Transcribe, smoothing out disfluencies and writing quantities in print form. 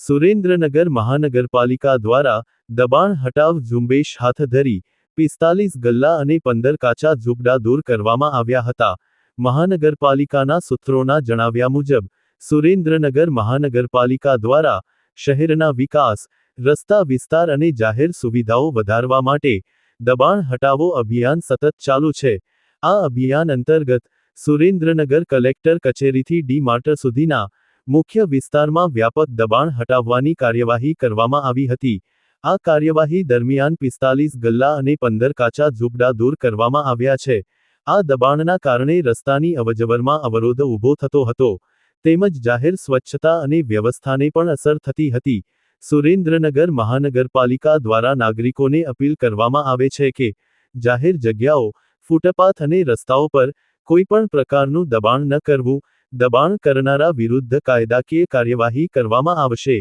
સુરેન્દ્રનગર મહાનગરપાલિકા દ્વારા દબાણ હટાવ ઝુંબેશ હાથ ધરી 45 ગલ્લા અને 15 કાચા ઝૂંપડા દૂર કરવામાં આવ્યા હતા. મહાનગરપાલિકાના સૂત્રોના જણાવ્યા મુજબ, સુરેન્દ્રનગર મહાનગરપાલિકા દ્વારા શહેરના વિકાસ, રસ્તા વિસ્તાર અને જાહેર સુવિધાઓ વધારવા માટે દબાણ હટાવો અભિયાન સતત ચાલુ છે. આ અભિયાન અંતર્ગત સુરેન્દ્રનગર કલેક્ટર કચેરીથી ડી માર્ટ સુધીના મુખ્ય વિસ્તારમાં વ્યાપક દબાણ હટાવવાની કાર્યવાહી કરવામાં આવી હતી. આ કાર્યવાહી દરમિયાન 45 ગલ્લા અને 15 કાચા ઝૂંપડા દૂર કરવામાં આવ્યા છે. આ દબાણના કારણે રસ્તાની અવરજવરમાં અવરોધ ઊભો થતો હતો, તેમજ જાહેર સ્વચ્છતા અને વ્યવસ્થાને પણ અસર થતી હતી. સુરેન્દ્રનગર મહાનગરપાલિકા દ્વારા નાગરિકોને અપીલ કરવામાં આવે છે કે જાહેર જગ્યાઓ, ફૂટપાથ અને રસ્તાઓ પર કોઈપણ પ્રકારનું દબાણ ન કરવું. દબાણ કરનારા વિરુદ્ધ કાયદાકીય કાર્યવાહી કરવામાં આવશે.